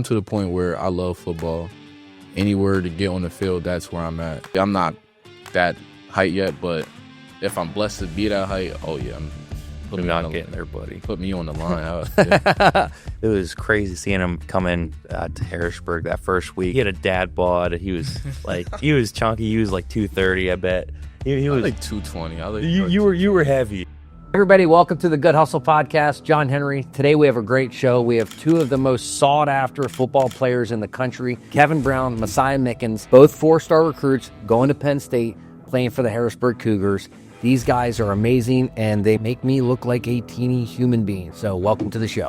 I'm to the point where I love football. Anywhere to get on the field, that's where I'm at. I'm not that height yet, but if I'm blessed to be that height, oh yeah, You're not getting there, buddy. Put me on the line. Yeah. It was crazy seeing him come in to Harrisburg that first week. He had a dad bod. He was he was chunky. He was like 230, I bet. He was like 220. You were heavy. Everybody, welcome to the Good Hustle Podcast. John Henry. Today we have a great show. We have two of the most sought-after football players in the country, Kevin Brown, Messiah Mickens, both four-star recruits going to Penn State, playing for the Harrisburg Cougars. These guys are amazing, and they make me look like a teeny human being. So welcome to the show.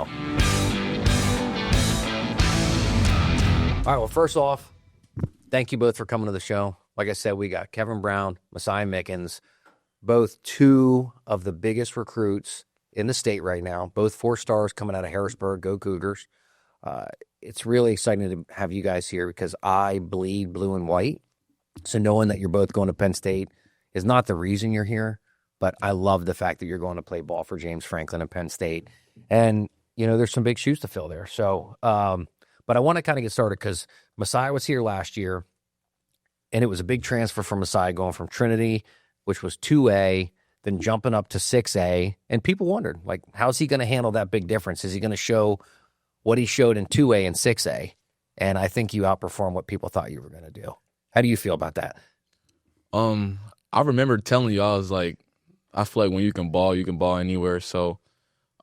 All right, well, first off, thank you both for coming to the show. Like I said, we got Kevin Brown, Messiah Mickens, both two of the biggest recruits in the state right now, both 4 stars coming out of Harrisburg. Go Cougars. It's really exciting to have you guys here because I bleed blue and white. So knowing that you're both going to Penn State is not the reason you're here, but I love the fact that you're going to play ball for James Franklin and Penn State. And, you know, there's some big shoes to fill there. So, but I want to kind of get started because Messiah was here last year, and it was a big transfer for Messiah going from Trinity, which was 2A, then jumping up to 6A. And people wondered, like, how's he going to handle that big difference? Is he going to show what he showed in 2A and 6A? And I think you outperformed what people thought you were going to do. How do you feel about that? I remember telling you, I was like, I feel like when you can ball anywhere. So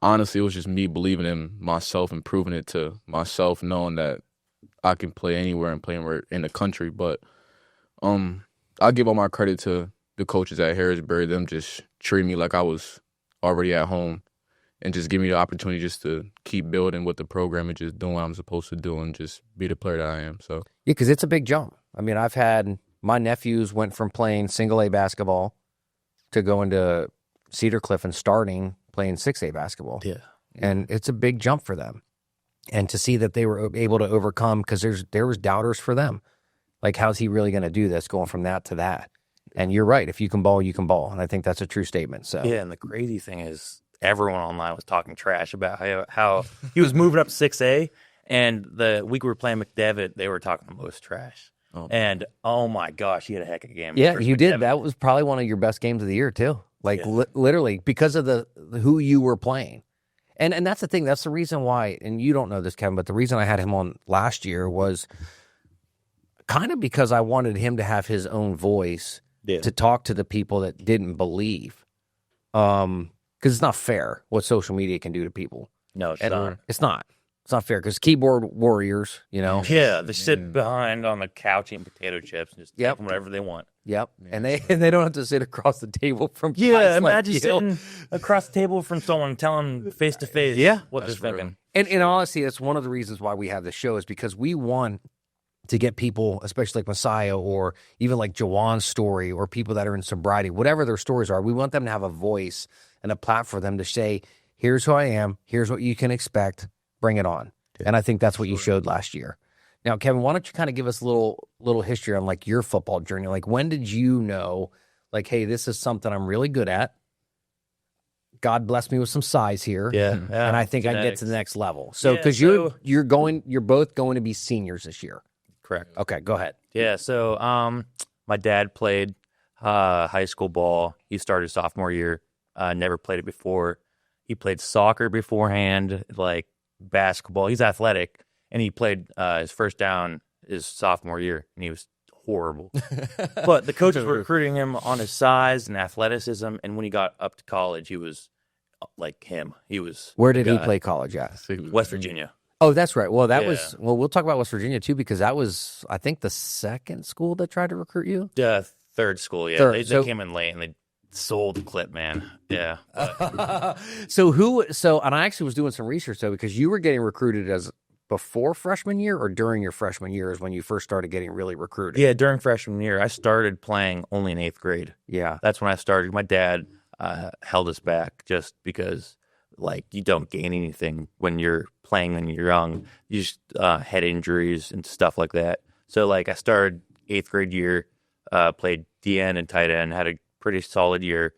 honestly, it was just me believing in myself and proving it to myself, knowing that I can play anywhere and play anywhere in the country. But I give all my credit to the coaches at Harrisburg. Them just treating me like I was already at home and just give me the opportunity just to keep building with the program and just doing what I'm supposed to do and just be the player that I am. So yeah, because it's a big jump. I mean, I've had my nephews went from playing single A basketball to going to Cedar Cliff and starting playing 6A basketball. Yeah. And it's a big jump for them. And to see that they were able to overcome, because there was doubters for them. Like, how's he really going to do this, going from that to that? And you're right. If you can ball, you can ball. And I think that's a true statement. So yeah, and the crazy thing is everyone online was talking trash about how he was moving up 6A, and the week we were playing McDevitt, they were talking the most trash. Oh. And, oh, my gosh, he had a heck of a game. Yeah, you did. That was probably one of your best games of the year, too. Like, literally, because of the who you were playing. And that's the thing. That's the reason why, and you don't know this, Kevin, but the reason I had him on last year was kind of because I wanted him to have his own voice to talk to the people that didn't believe. Because it's not fair what social media can do to people. No, it's not. It's not. It's not fair because keyboard warriors, you know. Yeah, they sit behind on the couch eating potato chips and just take whatever they want. Yep, yeah. And they don't have to sit across the table from imagine like sitting across the table from someone telling face to face what they're thinking. And honestly, that's one of the reasons why we have this show is because we want to get people, especially like Messiah or even like Jawan's story or people that are in sobriety, whatever their stories are, we want them to have a voice and a platform for them to say, here's who I am, here's what you can expect. Bring it on. And I think that's what you showed last year. Now, Kevin, why don't you kind of give us a little history on like your football journey? Like, when did you know, like, hey, this is something I'm really good at. God bless me with some size here. Yeah. And I think I can get to the next level. So, because you're both going to be seniors this year. Correct. Okay, go ahead. Yeah. So, my dad played high school ball. He started sophomore year. Never played it before. He played soccer beforehand, like basketball. He's athletic, and he played his first down his sophomore year, and he was horrible. But the coaches were recruiting him on his size and athleticism, and when he got up to college, he was like him. He was. Where did he play college at? West Virginia. Oh, that's right. Well, that was. Well, we'll talk about West Virginia too, because that was, I think, the second school that tried to recruit you. Yeah, third school. Yeah, they came in late and they sold the clip, man. Yeah. So and I actually was doing some research though, because you were getting recruited as before freshman year or during your freshman year is when you first started getting really recruited. Yeah, during freshman year. I started playing only in 8th grade. Yeah. That's when I started. My dad held us back just because, like, you don't gain anything when you're playing when you're young. You just head injuries and stuff like that. So, like, I started 8th grade year, played DN and tight end, had a pretty solid year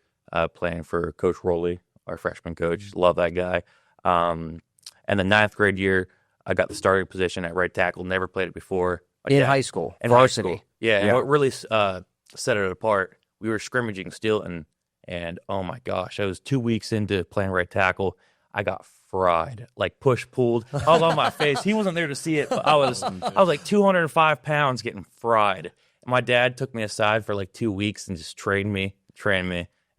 playing for Coach Rowley, our freshman coach. Love that guy. And the 9th grade year, I got the starting position at right tackle. Never played it before. In high school, In varsity. high school. Yeah, and what really set it apart, we were scrimmaging Stilton, and oh my gosh, I was 2 weeks into playing right tackle. I got fried, like pulled. I was on my face. He wasn't there to see it, but I was like 205 pounds getting fried. And my dad took me aside for like 2 weeks and just trained me,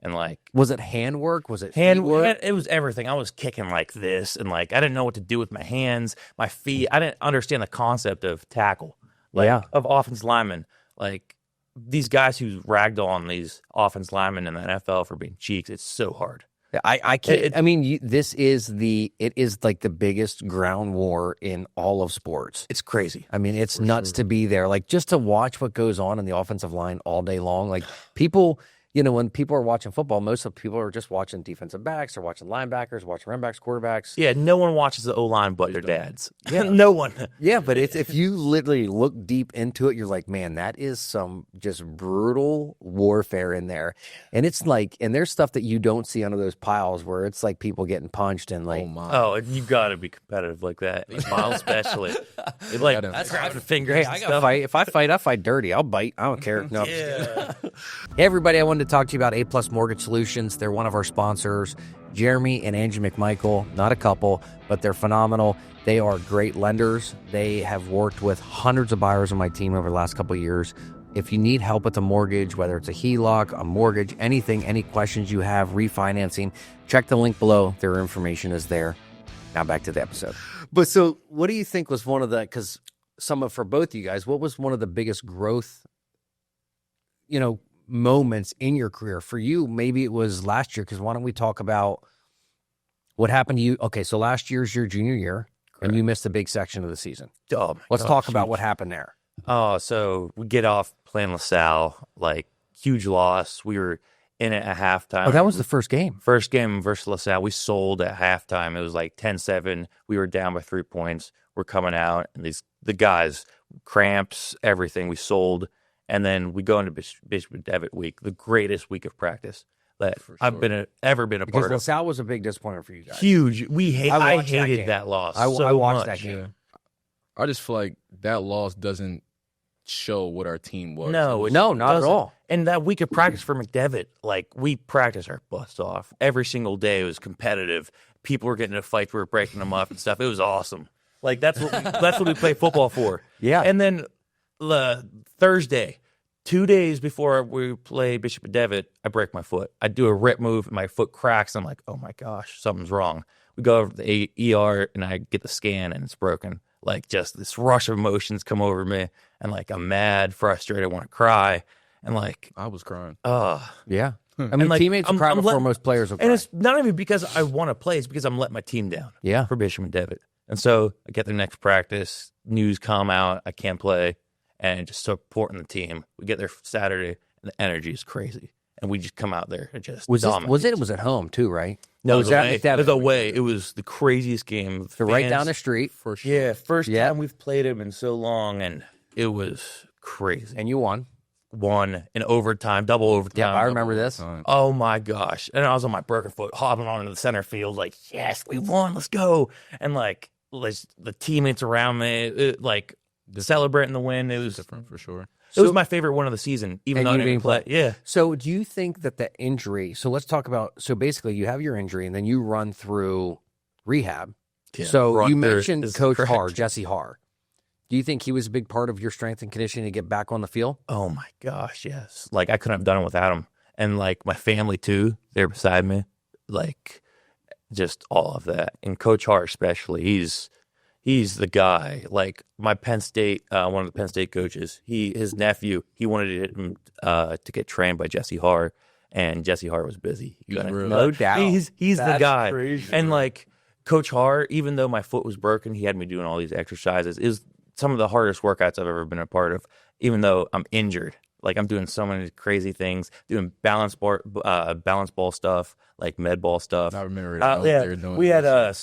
and like. Was it hand work? Was it hand feet work? It was everything. I was kicking like this, and like I didn't know what to do with my hands, my feet. I didn't understand the concept of tackle, of offensive linemen. Like these guys who ragged on these offensive linemen in the NFL for being cheeks. It's so hard. I can't. I mean, this is it is like the biggest ground war in all of sports. It's crazy. I mean, it's nuts to be there. Like just to watch what goes on in the offensive line all day long. Like people. When people are watching football, most of the people are just watching defensive backs, or watching linebackers, watching running backs, quarterbacks. Yeah, no one watches the O-line but their dads. Yeah. No one. Yeah, but if you literally look deep into it, you're like, man, that is some just brutal warfare in there. And it's like, and there's stuff that you don't see under those piles where it's like people getting punched and like, you got to be competitive like that. Miles especially. Like, that's grabbing fingers. Hey, I got to fight. If I fight dirty. I'll bite. I don't care. No. Yeah. Hey, everybody, I wanted to talk to you about A+ Mortgage Solutions. They're one of our sponsors, Jeremy and Angie McMichael, not a couple, but they're phenomenal. They are great lenders. They have worked with hundreds of buyers on my team over the last couple of years. If you need help with a mortgage, whether it's a HELOC, a mortgage, anything, any questions you have, refinancing, check the link below. Their information is there. Now back to the episode. But so what do you think was one of the, because for both of you guys, what was one of the biggest growth, moments in your career? For you, maybe it was last year, because why don't we talk about what happened to you? Okay, so last year's your junior year, and you missed a big section of the season. Let's talk about what happened there. Oh, so we get off playing LaSalle, like huge loss. We were in it at halftime. Oh, that was the first game. First game versus LaSalle. We sold at halftime. It was like 10-7. We were down by 3 points. We're coming out, and the guys, cramps, everything. We sold. And then we go into Bishop Devitt week, the greatest week of practice that I've ever been a part of. Because LaSalle was a big disappointment for you guys. Huge. I hated that loss. I watched that game. Yeah. I just feel like that loss doesn't show what our team was. No, not at all. And that week of practice for McDevitt, like we practiced our butts off every single day. It was competitive. People were getting into fights. We were breaking them up and stuff. It was awesome. Like that's what we play football for. Yeah. And then Thursday, 2 days before we play Bishop Devitt, I break my foot. I do a rip move, and my foot cracks. I'm like, oh my gosh, something's wrong. We go over to the ER, and I get the scan, and it's broken. Like just this rush of emotions come over me, and like I'm mad, frustrated, I want to cry, and like I was crying. Yeah. I mean, like, teammates cry before most players will cry. And it's not even because I want to play; it's because I'm letting my team down. Yeah. For Bishop Devitt, and so I get the next practice. News come out, I can't play. And just supporting the team. We get there Saturday, and the energy is crazy. And we just come out there and just dominate. It was at home, too, right? No, it was away. It was the craziest game. So right down the street. For sure. Yeah, first time we've played him in so long, and it was crazy. And you won. Won in overtime, double overtime. Yeah, I remember this. Oh, my gosh. And I was on my broken foot, hopping onto the center field, like, yes, we won, let's go. And, like, the teammates around me, celebrating the win. It was different for sure. It was my favorite one of the season, even though I didn't play. Yeah. So do you think that the injury, so let's talk about, so basically you have your injury and then you run through rehab. Yeah, so you mentioned Coach Haar, Jesse Haar. Do you think he was a big part of your strength and conditioning to get back on the field? Oh my gosh, yes. Like I couldn't have done it without him. And like my family too, they're beside me. Like just all of that. And Coach Haar especially, he's the guy. Like my Penn State, one of the Penn State coaches, his nephew, he wanted him to get trained by Jesse Haar, and Jesse Haar was busy. No doubt. He's the guy. Crazy. And like Coach Haar, even though my foot was broken, he had me doing all these exercises. It was some of the hardest workouts I've ever been a part of, even though I'm injured. Like I'm doing so many crazy things, doing balance ball stuff, like med ball stuff. I remember we had a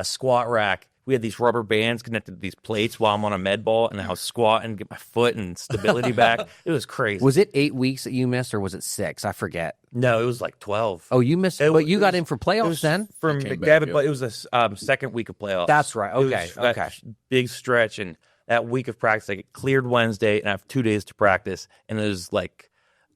squat rack. we had these rubber bands connected to these plates while I'm on a med ball, and I was squatting, get my foot and stability back. It was crazy. Was it 8 weeks that you missed, or was it 6? I forget. No, it was like 12. Oh, you missed, but you got in for playoffs then? From Came but back, it was the second week of playoffs. That's right. It was Okay. that Okay. big stretch, and that week of practice, I get cleared Wednesday, and I have 2 days to practice, and it was like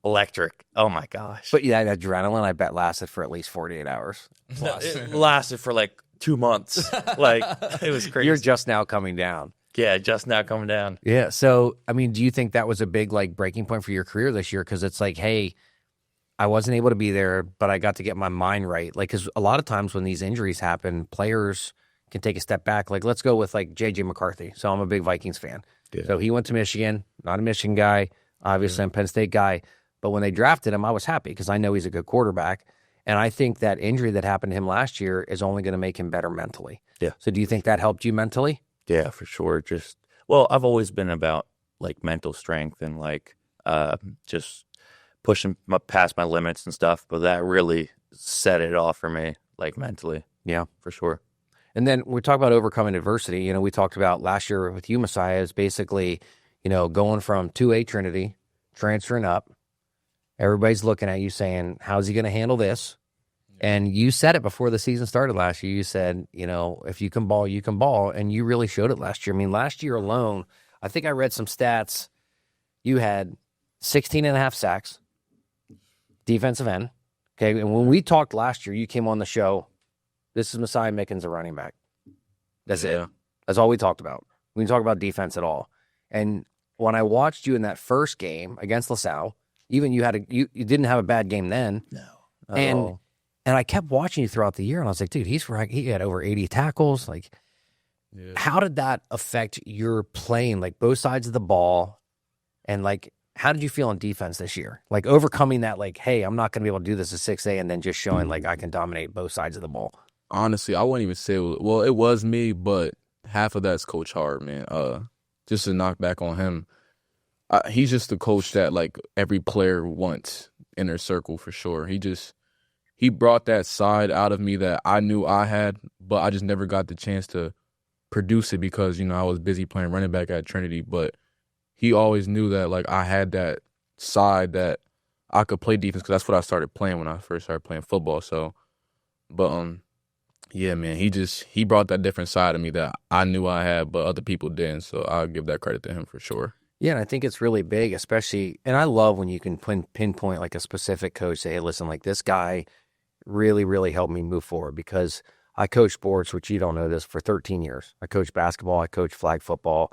electric. Oh my gosh! But yeah, that adrenaline, I bet, lasted for at least 48 hours. It lasted for like 2 months. Like, it was crazy. You're just now coming down. Yeah, just now coming down. Yeah. So, I mean, do you think that was a big like breaking point for your career this year? Because it's like, hey, I wasn't able to be there, but I got to get my mind right. Like, because a lot of times when these injuries happen, players can take a step back. Like, let's go with like J.J. McCarthy. So I'm a big Vikings fan. Yeah. So he went to Michigan, not a Michigan guy. Obviously, I'm a Penn State guy. But when they drafted him, I was happy because I know he's a good quarterback. And I think that injury that happened to him last year is only going to make him better mentally. Yeah. So do you think that helped you mentally? Yeah, for sure. I've always been about like mental strength and like just pushing past my limits and stuff. But that really set it off for me, like mentally. Yeah. For sure. And then we talk about overcoming adversity. You know, we talked about last year with you, Messiah, is basically, you know, going from 2A Trinity, transferring up. Everybody's looking at you saying, how's he going to handle this? And you said it before the season started last year. You said, you know, if you can ball, you can ball. And you really showed it last year. I mean, last year alone, I think I read some stats. You had 16 and a half sacks, defensive end. Okay. And when we talked last year, you came on the show. This is Messiah Mickens, a running back. That's it. That's all we talked about. We didn't talk about defense at all. And when I watched you in that first game against LaSalle, even you didn't have a bad game then. No. And I kept watching you throughout the year, and I was like, dude, he had over 80 tackles. Like, how did that affect your playing, like both sides of the ball? And like, how did you feel on defense this year? Like overcoming that, like, hey, I'm not going to be able to do this at 6A, and then just showing like I can dominate both sides of the ball. Honestly, I wouldn't even say it was me, but half of that's Coach Hart, man. Just to knock back on him, he's just the coach that like every player wants in their circle for sure. He brought that side out of me that I knew I had, but I just never got the chance to produce it because, you know, I was busy playing running back at Trinity. But he always knew that, like, I had that side that I could play defense because that's what I started playing when I first started playing football. So, but, yeah, man, he brought that different side of me that I knew I had, but other people didn't. So I'll give that credit to him for sure. Yeah, and I think it's really big, especially, and I love when you can pinpoint like a specific coach, say, hey, listen, like this guy really, really helped me move forward because I coached sports, which you don't know this, for 13 years. I coached basketball. I coached flag football.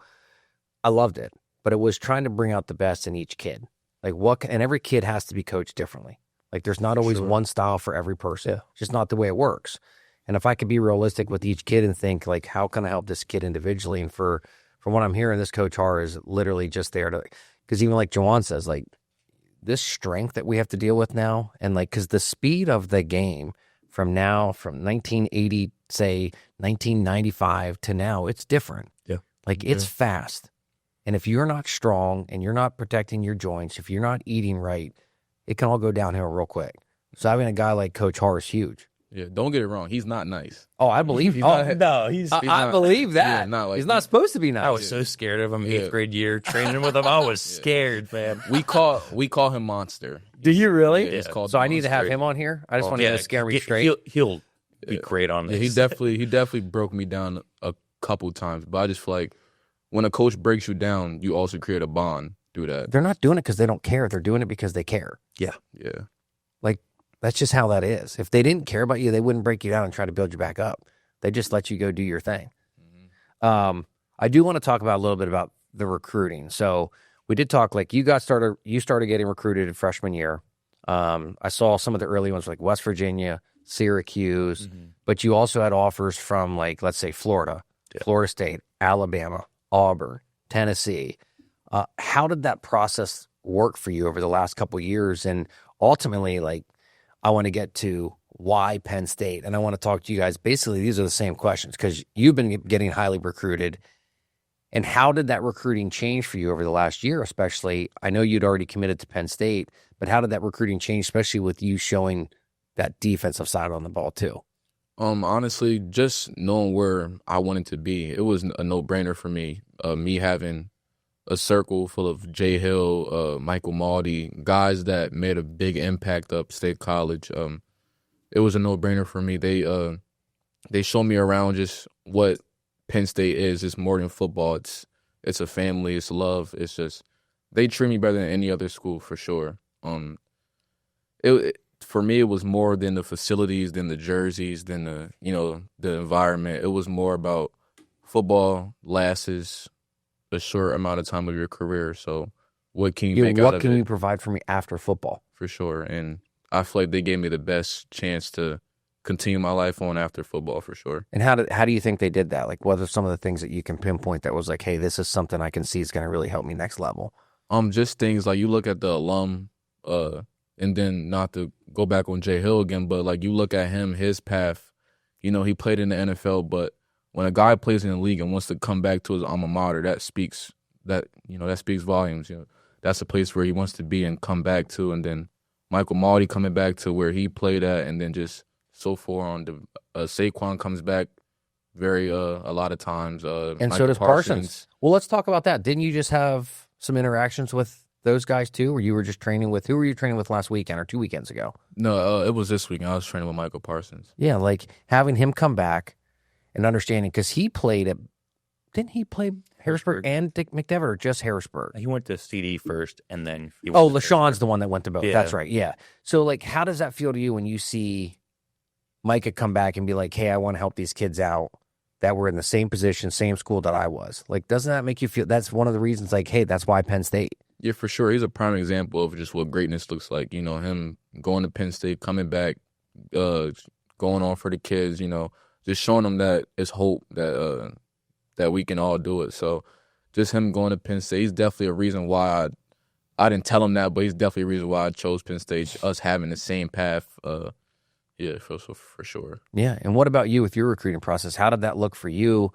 I loved it, but it was trying to bring out the best in each kid. Like and every kid has to be coached differently. Like there's not always one style for every person. It's just not the way it works. And if I could be realistic with each kid and think like, how can I help this kid individually? And from what I'm hearing, this Coach Hart is literally just there to, because even like Juwan says, like, this strength that we have to deal with now, and like, because the speed of the game from 1980, say 1995 to now, it's different. Yeah. Like it's fast. And if you're not strong and you're not protecting your joints, if you're not eating right, it can all go downhill real quick. So having a guy like Coach Hart is huge. Yeah, don't get it wrong. He's not nice. Oh, I believe you. No, I believe that. Yeah, not like he's not supposed to be nice. I was so scared of him 8th grade year training with him. I was scared, man. We call him Monster. Do you really? Yeah, it's called so I need to have Monster. him on here. I just want him to scare me straight. He'll be great on this. Yeah, he definitely broke me down a couple times. But I just feel like when a coach breaks you down, you also create a bond through that. They're not doing it because they don't care. They're doing it because they care. Yeah. Like, that's just how that is. If they didn't care about you, they wouldn't break you down and try to build you back up. They just let you go do your thing. Mm-hmm. I do want to talk about a little bit about the recruiting. So we did talk, like you started getting recruited in freshman year. I saw some of the early ones like West Virginia, Syracuse, but you also had offers from like, let's say Florida, Florida State, Alabama, Auburn, Tennessee. How did that process work for you over the last couple of years? And ultimately, like, I want to get to why Penn State, and I want to talk to you guys. Basically, these are the same questions because you've been getting highly recruited. And how did that recruiting change for you over the last year, especially? I know you'd already committed to Penn State, but how did that recruiting change, especially with you showing that defensive side on the ball too? Honestly, just knowing where I wanted to be, it was a no-brainer for me. Me having a circle full of Jay Hill, Michael Maldy, guys that made a big impact upstate college. It was a no-brainer for me. They showed me around just what Penn State is. It's more than football. It's a family. It's love. It's just they treat me better than any other school for sure. For me, it was more than the facilities, than the jerseys, than the environment. It was more about football lasts a short amount of time of your career. So what can you make out of it? What can you provide for me after football? For sure. And I feel like they gave me the best chance to continue my life on after football for sure. And how do you think they did that? Like, what are some of the things that you can pinpoint that was like, hey, this is something I can see is going to really help me next level? Just things like you look at the alum, and then not to go back on Jay Hill again, but like you look at him, his path, he played in the NFL, but when a guy plays in the league and wants to come back to his alma mater, that speaks volumes. That's a place where he wants to be and come back to. And then Michael Maldy coming back to where he played at, and then just so far on. Saquon comes back a lot of times. And Michael so does Parsons. Well, let's talk about that. Didn't you just have some interactions with those guys too, or you were just training with? Who were you training with last weekend or 2 weekends ago? No, it was this weekend. I was training with Michael Parsons. Yeah, like having him come back and understanding, because he played at, didn't he play Harrisburg and Dick McDevitt, or just Harrisburg? He went to CD first, and then he Oh, went to LaShawn's Harrisburg. the one that went to both. Yeah. That's right. Yeah. So, like, how does that feel to you when you see Micah come back and be like, hey, I want to help these kids out that were in the same position, same school that I was? Like, doesn't that make you feel, that's one of the reasons, like, hey, that's why Penn State? Yeah, for sure. He's a prime example of just what greatness looks like. Him going to Penn State, coming back, going on for the kids, just showing them that it's hope that we can all do it. So just him going to Penn State, he's definitely a reason why I didn't tell him that, but he's definitely a reason why I chose Penn State, us having the same path. Yeah, for sure. Yeah. And what about you with your recruiting process? How did that look for you?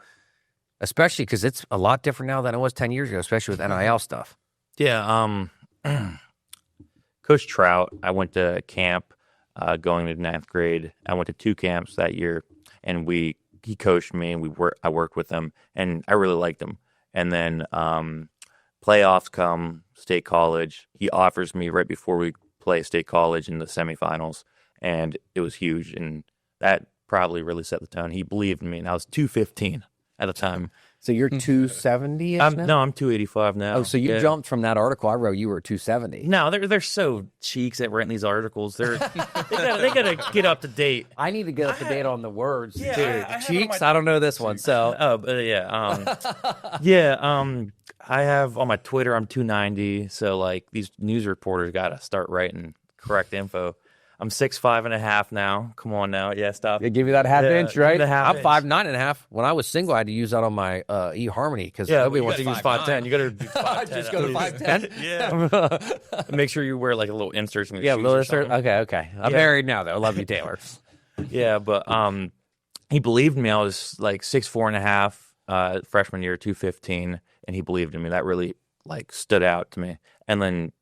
Especially because it's a lot different now than it was 10 years ago, especially with NIL stuff. Yeah, Coach Trout, I went to camp going to ninth grade. I went to 2 camps that year, and he coached me, and I worked with him, and I really liked him. And then playoffs come, State College. He offers me right before we play State College in the semifinals, and it was huge, and that probably really set the tone. He believed in me, and I was 215 at the time. So you're 270 now? No, I'm 285 now. Oh, so you jumped from that article I wrote, you were 270. No, they're so cheeks at writing these articles. They gotta get up to date. I need to get up to date on the words, Yeah, dude. I have Cheeks, on my- I don't know this one. So I have on my Twitter, I'm 290. So like these news reporters gotta start writing correct info. I'm 6'5.5" now. Come on now. Yeah, stop. they give you that half Yeah, inch, right? the half I'm inch. 5'9.5". When I was single, I had to use that on my eHarmony because nobody wants to use 5'10". You gotta do 5'10". Just go to 5'10". Yeah. Make sure you wear like a little inserts in your Yeah, shoes little or insert. something. Okay. I'm married now, though. I love you, Taylor. Yeah, but he believed in me. I was like 6'4.5", freshman year, 215, and he believed in me. That really like stood out to me. And then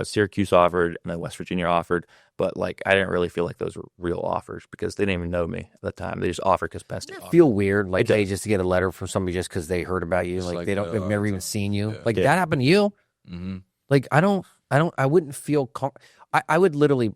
Syracuse offered, and then West Virginia offered, but like I didn't really feel like those were real offers because they didn't even know me at the time. They just offered because Penn State offered. Feel weird, like they just get a letter from somebody just because they heard about you, It's like like they've never even seen you. Yeah. Like that happened to you. Mm-hmm. Like I wouldn't feel. I would literally,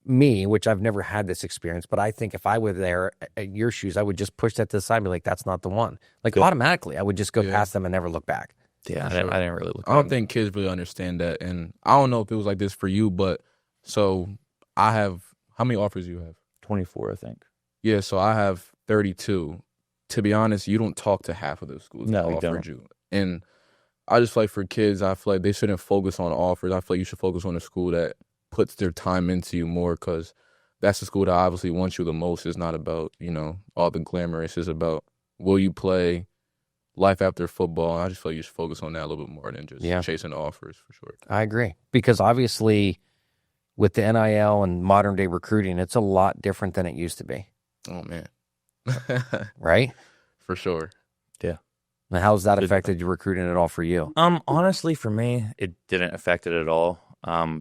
me, which I've never had this experience, but I think if I were there at your shoes, I would just push that to the side and be like, that's not the one. Like automatically, I would just go past them and never look back. Yeah, I didn't really look. I don't think kids really understand that, and I don't know if it was like this for you, but so I have how many offers you have? 24, I think. Yeah, so I have 32. To be honest, you don't talk to half of those schools No, that we offered don't. you, and I just feel like for kids, I feel like they shouldn't focus on offers. I feel like you should focus on a school that puts their time into you more, because that's the school that obviously wants you the most. It's not about all the glamorous. It's about will you play. Life after football, I just feel like you should focus on that a little bit more than just chasing offers, for sure. I agree. Because obviously with the NIL and modern day recruiting, it's a lot different than it used to be. Oh, man. Right? For sure. Yeah. And how's that affected your recruiting at all for you? Honestly, for me, it didn't affect it at all.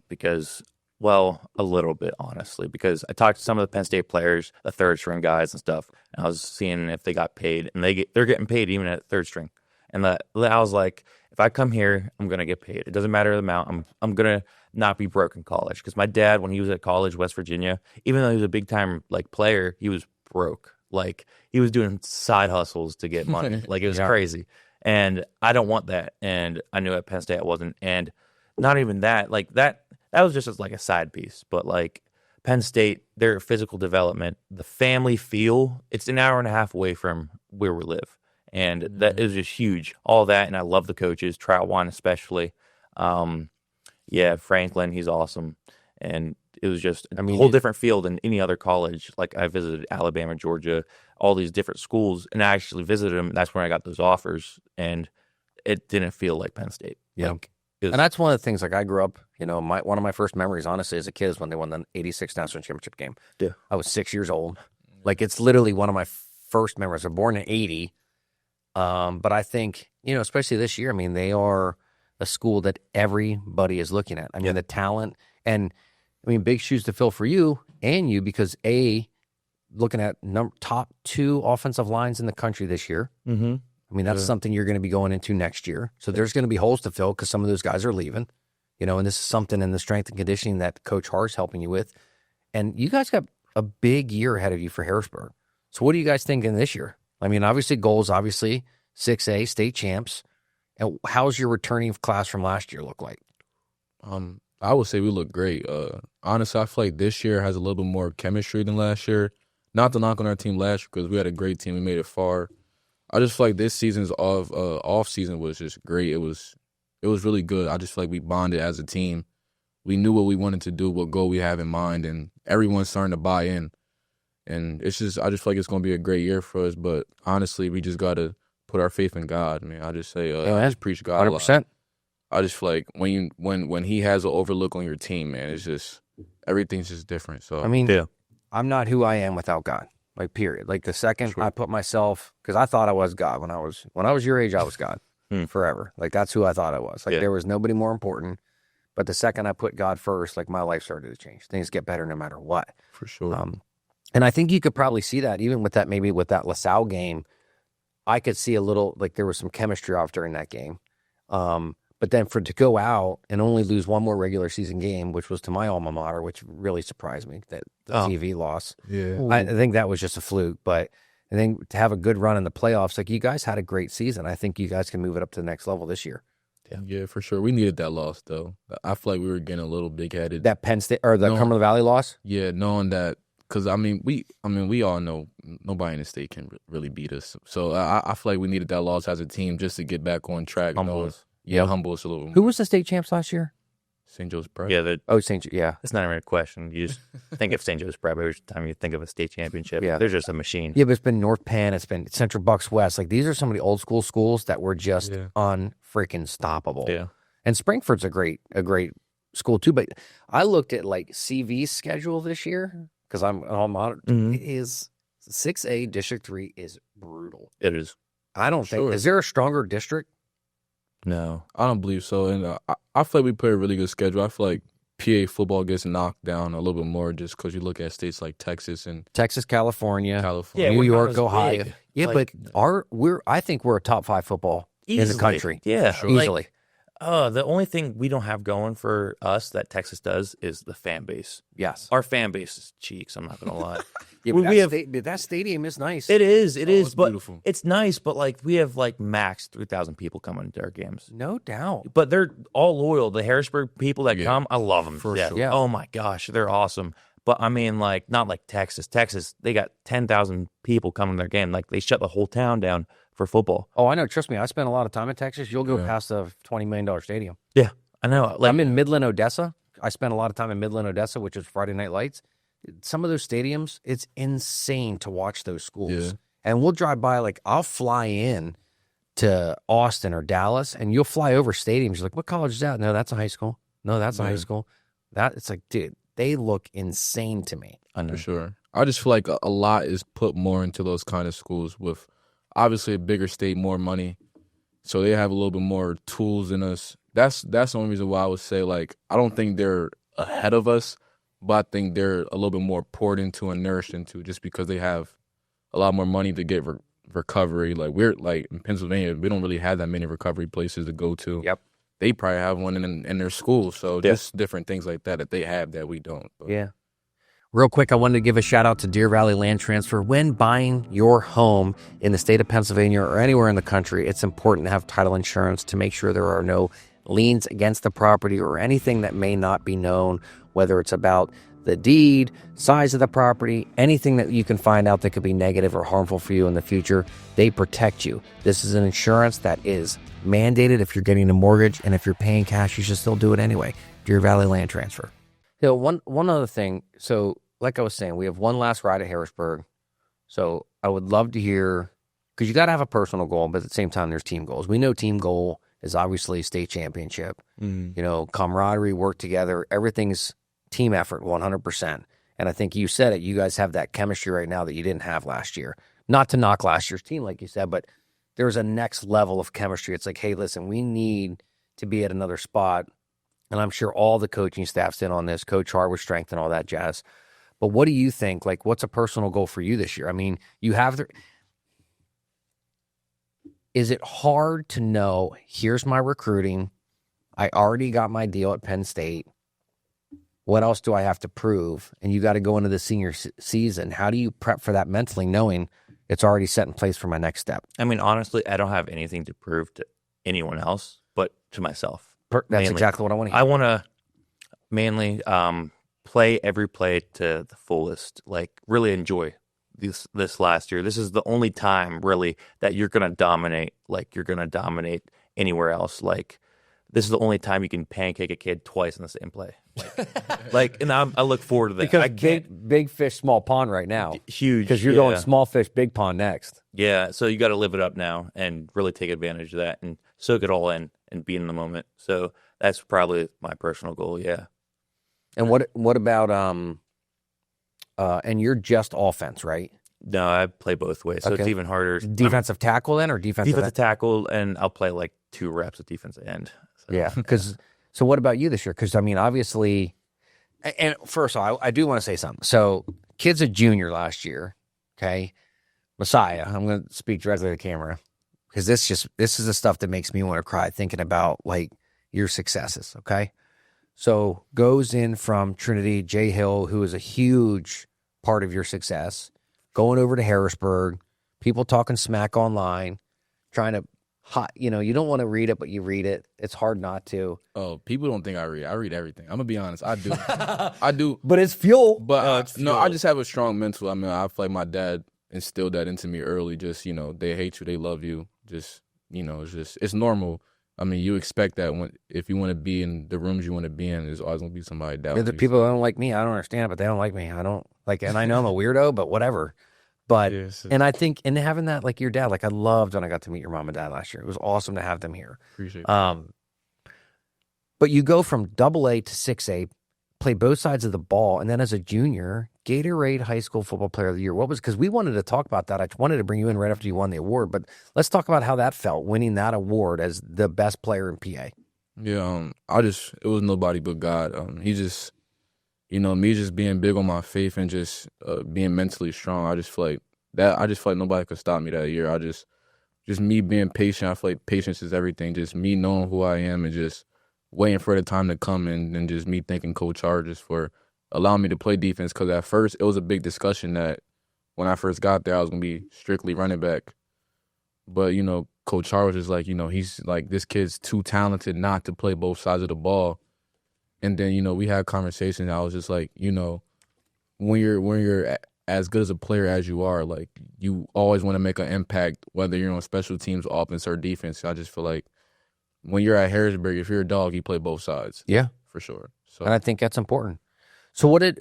Because Well, a little bit, honestly, because I talked to some of the Penn State players, the third string guys and stuff, and I was seeing if they got paid, and they're getting paid even at third string. And I was like, if I come here, I'm gonna get paid. It doesn't matter the amount. I'm gonna not be broke in college. Because my dad, when he was at college, West Virginia, even though he was a big time like player, he was broke. Like he was doing side hustles to get money. Like it was crazy. And I don't want that. And I knew at Penn State I wasn't. And not even that. Like that was just as like a side piece. But like Penn State, their physical development, the family feel, it's an hour and a half away from where we live. And that is just huge. All that, and I love the coaches, Troutwine especially. Franklin, he's awesome. And it was just a whole different field than any other college. Like I visited Alabama, Georgia, all these different schools, and I actually visited them. That's when I got those offers, and it didn't feel like Penn State. Yeah. Like, and that's one of the things, like I grew up, one of my first memories, honestly, as a kid is when they won the 86 National Championship game. Yeah. I was 6 years old. Like it's literally one of my first memories. I was born in 80. But I think, especially this year, they are a school that everybody is looking at. The talent and big shoes to fill for you and you because looking at top 2 offensive lines in the country this year. Mm-hmm. That's something you're going to be going into next year. So there's going to be holes to fill because some of those guys are leaving, and this is something in the strength and conditioning that Coach Hart's helping you with. And you guys got a big year ahead of you for Harrisburg. So what are you guys thinking this year? Obviously goals, 6A state champs. And how's your returning class from last year look like? I would say we look great. Honestly, I feel like this year has a little bit more chemistry than last year. Not to knock on our team last year because we had a great team. We made it far. I just feel like this season's off season was just great. It was really good. I just feel like we bonded as a team. We knew what we wanted to do, what goal we have in mind, and everyone's starting to buy in. And I just feel like it's going to be a great year for us. But honestly, we just got to put our faith in God. I just say, I just preach God 100%. A lot. I just feel like when He has an overlook on your team, man, it's just everything's just different. So I'm not who I am without God. Like period. Like the second I put myself, because I thought I was God when I was your age, I was God forever. Like that's who I thought I was. Like there was nobody more important. But the second I put God first, like my life started to change. Things get better no matter what. For sure. And I think you could probably see that even with that, maybe with that LaSalle game. I could see a little, like there was some chemistry off during that game. But then to go out and only lose one more regular season game, which was to my alma mater, which really surprised me, that the TV loss. Yeah. I think that was just a fluke. But I think to have a good run in the playoffs, like you guys had a great season. I think you guys can move it up to the next level this year. Yeah, for sure. We needed that loss, though. I feel like we were getting a little big-headed. That Penn State or the Cumberland Valley loss? Yeah, knowing that. Because, we all know nobody in the state can really beat us. So I feel like we needed that loss as a team just to get back on track. Humble us. Yeah, humble us a little. Who was the state champs last year? St. Joe's Prep. Yeah. Yeah. It's not even a question. You just think of St. Joe's Prep every time you think of a state championship. Yeah. They're just a machine. Yeah, but it's been North Penn. It's been Central Bucks West. Like these are some of the old school schools that were just unfreaking stoppable. Yeah. And Springford's a great school too. But I looked at like CV's schedule this year because I'm all modern. Mm-hmm. It is 6A District 3 is brutal. It is. I don't think. Is there a stronger district? No, I don't believe so. And I feel like we play a really good schedule. I feel like PA football gets knocked down a little bit more just because you look at states like Texas, California, New York, Ohio. Big. Yeah, Like, but I think we're a top 5 football in the country. Yeah, sure. Easily. The only thing we don't have going for us that Texas does is the fan base. Yes. Our fan base is cheeks, I'm not going to lie. Yeah, but that stadium is nice. It is, it's but beautiful. It's nice, but like we have like max 3,000 people coming to our games. No doubt. But they're all loyal. The Harrisburg people that come, I love them. For sure. Yeah. Oh my gosh, they're awesome. But I mean, like not like Texas. Texas, they got 10,000 people coming to their game. Like they shut the whole town down for football. Oh, I know. Trust me. I spent a lot of time in Texas. You'll go past the $20 million stadium. Yeah, I know. Like I'm in Midland, Odessa. I spent a lot of time in Midland, Odessa, which is Friday Night Lights. Some of those stadiums, it's insane to watch those schools. Yeah. And we'll drive by, like, I'll fly in to Austin or Dallas, and you'll fly over stadiums. You're like, what college is that? No, that's a high school. No, that's a high school. It's like, dude, they look insane to me. For sure. I just feel like a lot is put more into those kind of schools with obviously a bigger state, more money. So they have a little bit more tools in us. That's the only reason why I would say, like, I don't think they're ahead of us, but I think they're a little bit more poured into and nourished into just because they have a lot more money to get recovery. Like we're like in Pennsylvania, we don't really have that many recovery places to go to. Yep. They probably have one in their school. So just different things like that they have that we don't. But. Yeah. Real quick, I wanted to give a shout out to Deer Valley Land Transfer. When buying your home in the state of Pennsylvania or anywhere in the country, it's important to have title insurance to make sure there are no liens against the property or anything that may not be known, whether it's about the deed, size of the property, anything that you can find out that could be negative or harmful for you in the future. They protect you. This is an insurance that is mandated if you're getting a mortgage, and if you're paying cash, you should still do it anyway. Deer Valley Land Transfer. You know, one other thing. So, like I was saying, we have one last ride at Harrisburg. So I would love to hear, because you got to have a personal goal, but at the same time, there's team goals. We know team goal is obviously state championship. You know, camaraderie, work together, everything's team effort, 100%. And I think you said it. You guys have that chemistry right now that you didn't have last year. Not to knock last year's team, like you said, but there's a next level of chemistry. It's like, hey, listen, we need to be at another spot. And I'm sure all the coaching staff's in on this, Coach Hart with strength and all that jazz. But what do you think? Like, what's a personal goal for you this year? I mean, you have is it hard to know, here's my recruiting, I already got my deal at Penn State, what else do I have to prove? And you got to go into the senior season. How do you prep for that mentally, knowing it's already set in place for my next step? I mean, honestly, I don't have anything to prove to anyone else but to myself. That's mainly. exactly what I want to hear. I want to mainly play every play to the fullest, like really enjoy this last year. This is the only time really that you're going to dominate, like you're going to dominate anywhere else. Like this is the only time you can pancake a kid twice in the same play. And I look forward to that. Because big fish, small pond right now. Huge. Because you're going small fish, big pond next. Yeah, so you got to live it up now and really take advantage of that and soak it all in and be in the moment. So that's probably my personal goal, yeah. And what about and you're just offense, right? No, I play both ways, so it's even harder. Defensive tackle then, or defensive tackle, and I'll play like 2 reps at defensive end. So. Yeah, because so what about you this year? Because I mean, obviously, and first of all, I do want to say something. So, kid's a junior last year. Okay, Messiah. I'm going to speak directly to the camera because this is the stuff that makes me want to cry thinking about like your successes. Okay. So goes in from Trinity, Jay Hill, who is a huge part of your success, going over to Harrisburg, people talking smack online, trying to, you don't want to read it, but you read it. It's hard not to. Oh, people don't think I read. I read everything. I'm going to be honest. I do. I do. But it's fuel. But no, I just have a strong mental. I mean, I feel like my dad instilled that into me early. Just, they hate you, they love you. Just, it's normal. I mean, you expect that if you want to be in the rooms you want to be in, there's always going to be somebody down. The people that don't like me, I don't understand, but they don't like me. I don't like, and I know I'm a weirdo, but whatever. But, and I think, and having that, like your dad, like I loved when I got to meet your mom and dad last year. It was awesome to have them here. Appreciate it. But you go from AA to 6A, play both sides of the ball, and then as a junior, Gatorade High School Football Player of the Year. What was, because we wanted to talk about that. I wanted to bring you in right after you won the award, but let's talk about how that felt, winning that award as the best player in PA. Yeah, it was nobody but God. He just, me just being big on my faith and just being mentally strong. I just feel like nobody could stop me that year. Just me being patient. I feel like patience is everything. Just me knowing who I am and just waiting for the time to come, and just me thanking Coach Hart just for allowing me to play defense, because at first it was a big discussion that when I first got there I was going to be strictly running back. But, Coach Hart was just like, he's like, this kid's too talented not to play both sides of the ball. And then, we had conversations. I was just like, when you're as good as a player as you are, like, you always want to make an impact, whether you're on special teams, offense, or defense. I just feel like when you're at Harrisburg, if you're a dog, you play both sides. Yeah. For sure. So, and I think that's important. So let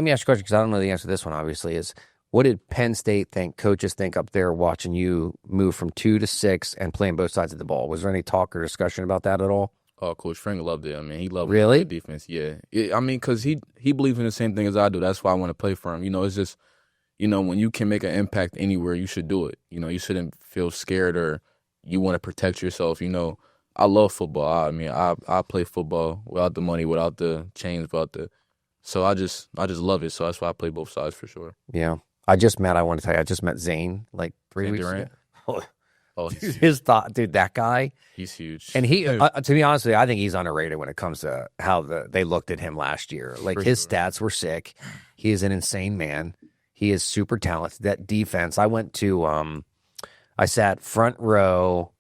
me ask you a question, because I don't know the answer to this one, obviously, is what did Penn State think, coaches think up there watching you move from 2 to 6 and playing both sides of the ball? Was there any talk or discussion about that at all? Oh, Coach Frank loved it. I mean, he loved really? The defense. Yeah. I mean, because he believes in the same thing as I do. That's why I want to play for him. It's just, when you can make an impact anywhere, you should do it. You shouldn't feel scared or you want to protect yourself. I love football. I mean, I play football without the money, without the chains, without the. So I just love it. So that's why I play both sides for sure. Yeah. I want to tell you, I just met Zane like 3 weeks Durant? ago. Oh, Dude, his thought, dude, that guy. he's huge. And he, to be honest with you, I think he's underrated when it comes to how they looked at him last year. Like, For his sure. stats were sick. He is an insane man. He is super talented. That defense, I sat front row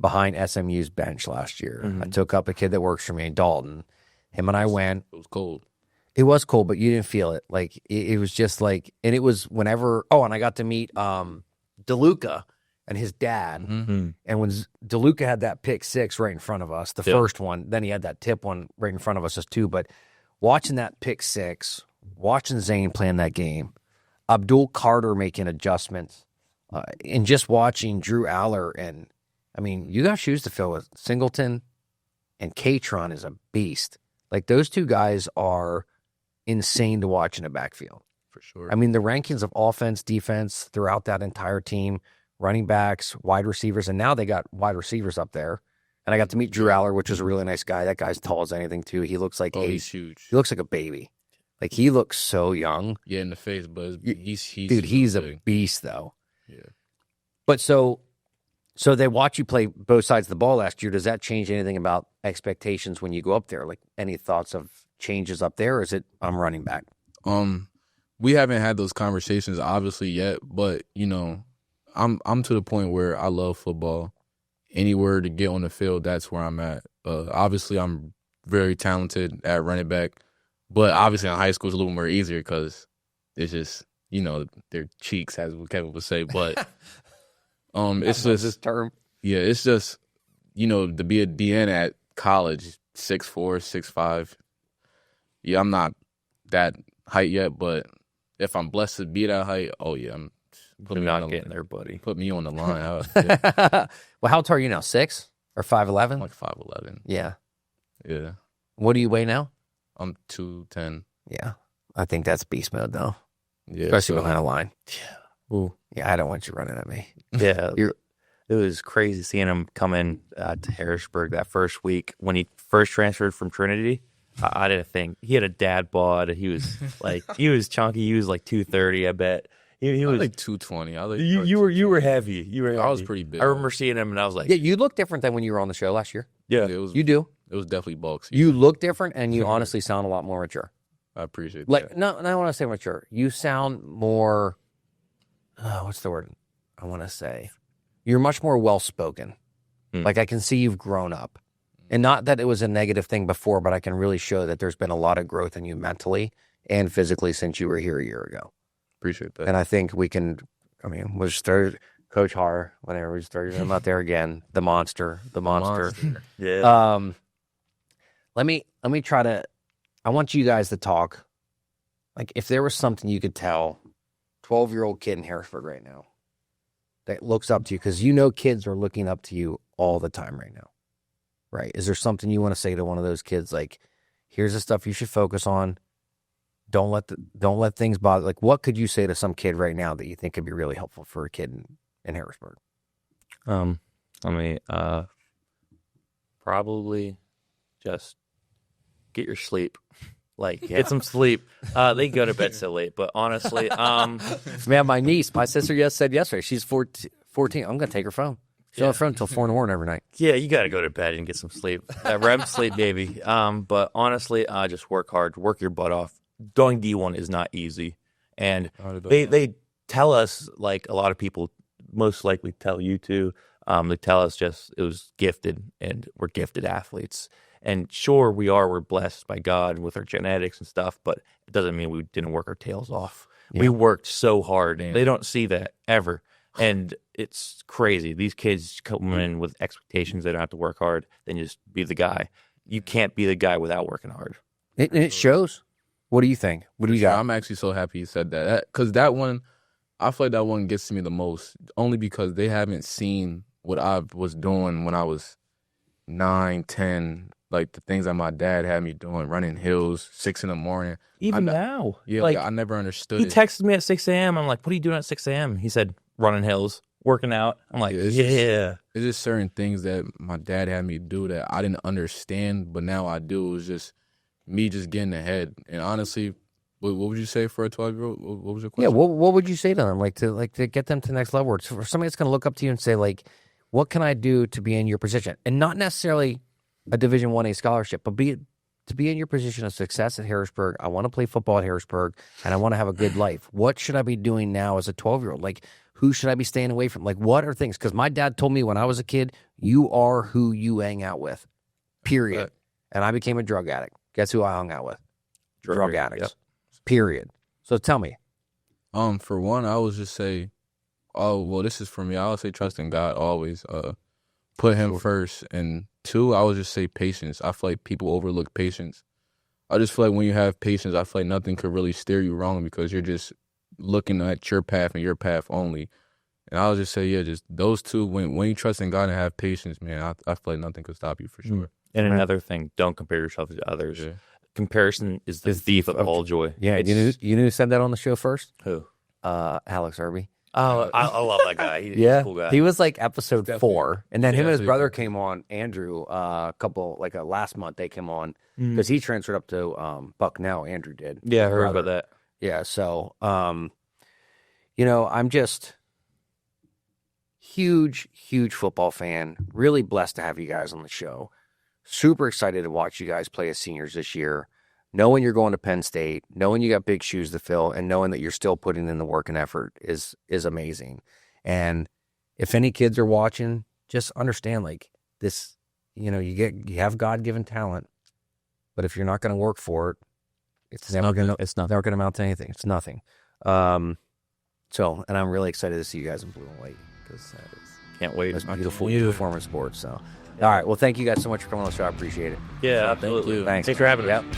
behind SMU's bench last year. I took up a kid that works for me, Dalton. Him and I went. It was cold. It was cold, but you didn't feel it. Like, it was just like, and it was whenever, and I got to meet DeLuca and his dad. Mm-hmm. And when DeLuca had that pick six right in front of us, the first one, then he had that tip one right in front of us as two. But watching that pick six, watching Zane playing that game, Abdul Carter making adjustments, and just watching Drew Aller, and I mean, you got shoes to fill with. Singleton and Katron is a beast. Like, those two guys are insane to watch in a backfield. For sure. I mean, the rankings of offense, defense throughout that entire team, running backs, wide receivers, and now they got wide receivers up there. And I got to meet Drew Aller, which is a really nice guy. That guy's tall as anything, too. He looks like he's huge. He looks like a baby. Like, he looks so young. Yeah, in the face, but he's Dude, he's big. a beast, though. Yeah. But so they watch you play both sides of the ball last year. Does that change anything about expectations when you go up there? Like, any thoughts of changes up there, or is it I'm running back? We haven't had those conversations obviously yet, but you know, I'm to the point where I love football. Anywhere to get on the field, that's where I'm at. Obviously, I'm very talented at running back, but obviously in high school it's a little more easier because it's just, you know, their cheeks, as Kevin would say. But it's just this term. Yeah, it's just, you know, to be a DN at college, 6'4", 6'5". Yeah, I'm not that height yet, but if I'm blessed to be that height, oh yeah, You're not getting there, buddy. Put me on the line. Yeah. Well, how tall are you now? 6 or 5'11"? I'm like 5'11". Yeah. Yeah. What do you weigh now? I'm 210. Yeah. I think that's beast mode, though. Yeah. Especially behind a line. Yeah. Ooh. Yeah, I don't want you running at me. Yeah. It was crazy seeing him come in to Harrisburg that first week when he first transferred from Trinity. I didn't think he had a dad bod. He was he was chunky. He was like 230. I bet he was like 220. I was like, you were heavy. You were. Heavy. I was pretty big. I remember seeing him and I was like, Yeah, you look different than when you were on the show last year. yeah. You do. It was definitely bulky. You look different, and you honestly sound a lot more mature. I appreciate Like, that. no, I want to say mature. You sound more. What's the word I want to say? You're much more well spoken. Like, I can see you've grown up. And not that it was a negative thing before, but I can really show that there's been a lot of growth in you mentally and physically since you were here a year ago. Appreciate that. And I think we can, we'll just throw Coach Har, whenever we just throw him out there again, the monster. Yeah. Let me try to, I want you guys to talk. Like, if there was something you could tell 12-year-old kid in Harrisburg right now that looks up to you, because you know kids are looking up to you all the time right now. Right. Is there something you want to say to one of those kids? Like, here's the stuff you should focus on. Don't let things bother. Like, what could you say to some kid right now that you think could be really helpful for a kid in Harrisburg? Probably just get your sleep. Like, get some sleep. They go to bed so late, but honestly, Man, my niece, my sister said yesterday, she's 14. I'm going to take her phone. She's on the phone until 4 a.m. every night. yeah, you got to go to bed and get some sleep. REM sleep, baby. But honestly, just work hard, work your butt off. Going D1 is not easy. And they tell us, like a lot of people most likely tell you too, they tell us just it was gifted and we're gifted athletes. And sure, we're blessed by God with our genetics and stuff, but it doesn't mean we didn't work our tails off. Yeah. We worked so hard. Damn. They don't see that ever. And it's crazy. These kids come in with expectations they don't have to work hard, then just be the guy. You can't be the guy without working hard. It shows. What do you think? What do you got? I'm actually so happy you said that. Because that one, I feel like that one gets to me the most, only because they haven't seen what I was doing when I was 9, 10, like the things that my dad had me doing, running hills, 6 a.m. Even now. Yeah, like I never understood He it. texted me at 6 a.m. I'm like, what are you doing at 6 a.m.? He said, running hills. working out. I'm like, It's yeah. It's just certain things that my dad had me do that I didn't understand, but now I do. It was just me just getting ahead. And honestly, what would you say for a 12-year-old? What was your question? Yeah, what would you say to them, to get them to the next level? Or for somebody that's going to look up to you and say, like, what can I do to be in your position? And not necessarily a Division 1A scholarship, but to be in your position of success at Harrisburg. I want to play football at Harrisburg, and I want to have a good life. What should I be doing now as a 12-year-old? Like, who should I be staying away from? Like, what are things? Because my dad told me when I was a kid, you are who you hang out with, period. Right. And I became a drug addict. Guess who I hung out with? Drug addicts, Yep. period. So tell me. For one, I would just say, oh, well, this is for me. I would say trust in God always. Put him first. And two, I would just say patience. I feel like people overlook patience. I just feel like when you have patience, I feel like nothing could really steer you wrong because you're just looking at your path and your path only. And I would just say, yeah, just those two. When you trust in God and have patience, man, I feel like nothing could stop you for sure. And another thing, don't compare yourself to others. Yeah. Comparison is the thief of all joy. Yeah, you knew who said that on the show first? Who? Alex Irby. Oh, I love that guy. He's Yeah, a cool guy. he was like episode 4, and then him and his so brother came on. Andrew, last month they came on because he transferred up to Bucknell. Andrew did. Yeah, I His heard brother. about that. Yeah, so I'm just huge football fan. Really blessed to have you guys on the show. Super excited to watch you guys play as seniors this year. Knowing you're going to Penn State, knowing you got big shoes to fill, and knowing that you're still putting in the work and effort is amazing. And if any kids are watching, just understand, like, this, you have God-given talent, but if you're not going to work for it, it's never going to amount to anything. It's nothing. And I'm really excited to see you guys in blue and white because Can't wait. it's beautiful performance sports. So, all right. Well, thank you guys so much for coming on the show. I appreciate it. Yeah, absolutely. Thanks. Thanks for having us. Yep.